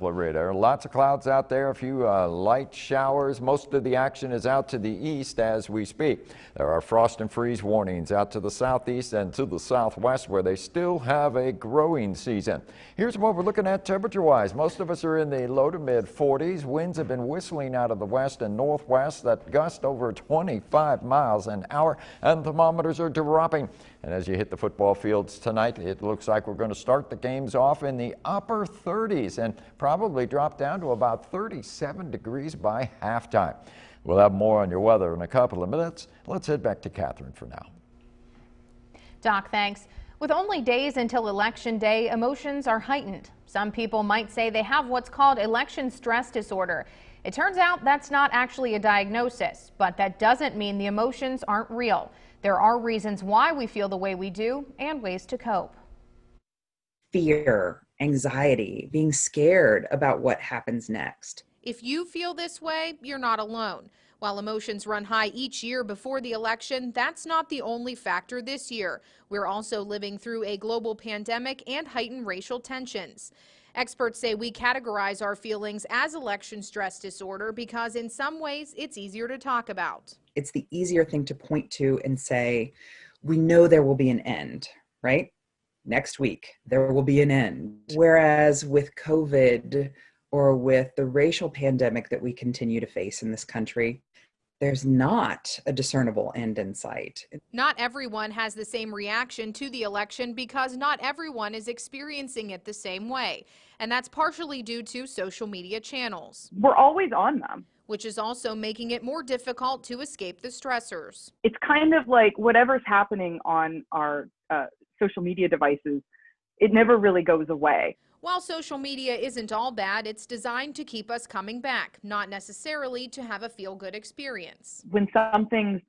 There are lots of clouds out there, a few light showers. Most of the action is out to the east as we speak. There are frost and freeze warnings out to the southeast and to the southwest where they still have a growing season. Here's what we're looking at temperature-wise. Most of us are in the low to mid 40s. Winds have been whistling out of the west and northwest that gust over 25 miles an hour, and thermometers are dropping. And as you hit the football fields tonight, it looks like we're going to start the games off in the upper 30s and probably drop down to about 37 degrees by halftime. We'll have more on your weather in a couple of minutes. Let's head back to Catherine for now. Doc, thanks. With only days until Election Day, emotions are heightened. Some people might say they have what's called election stress disorder. It turns out that's not actually a diagnosis, but that doesn't mean the emotions aren't real. There are reasons why we feel the way we do and ways to cope. Fear, anxiety, being scared about what happens next. If you feel this way, you're not alone. While emotions run high each year before the election, that's not the only factor this year. We're also living through a global pandemic and heightened racial tensions. Experts say we categorize our feelings as election stress disorder because in some ways it's easier to talk about. It's the easier thing to point to and say, we know there will be an end, right? Next week, there will be an end. Whereas with COVID or with the racial pandemic that we continue to face in this country, there's not a discernible end in sight. Not everyone has the same reaction to the election because not everyone is experiencing it the same way. And that's partially due to social media channels. We're always on them, which is also making it more difficult to escape the stressors. It's kind of like whatever's happening on our social media devices, it never really goes away. While social media isn't all bad, it's designed to keep us coming back, not necessarily to have a feel-good experience. When something's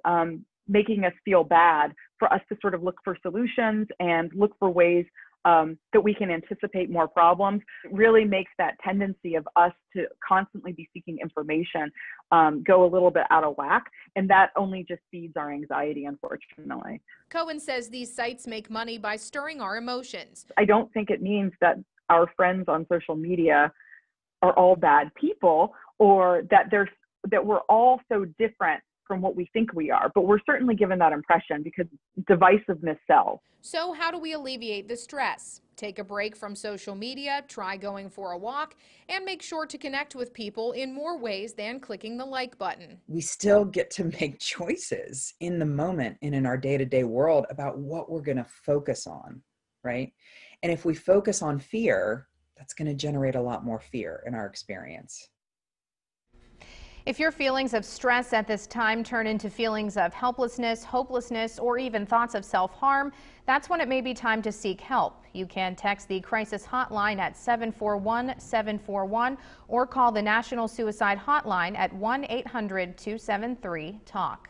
making us feel bad, for us to sort of look for solutions and look for ways that we can anticipate more problems, it really makes that tendency of us to constantly be seeking information go a little bit out of whack, and that only just feeds our anxiety, unfortunately. Cohen says these sites make money by stirring our emotions. I don't think it means that our friends on social media are all bad people, or that we're all so different from what we think we are, but we're certainly given that impression because divisiveness sells. So how do we alleviate the stress? Take a break from social media, try going for a walk, and make sure to connect with people in more ways than clicking the like button. We still get to make choices in the moment and in our day-to-day world about what we're going to focus on, right? And if we focus on fear, that's going to generate a lot more fear in our experience. If your feelings of stress at this time turn into feelings of helplessness, hopelessness, or even thoughts of self-harm, that's when it may be time to seek help. You can text the crisis hotline at 741-741 or call the National Suicide Hotline at 1-800-273-TALK.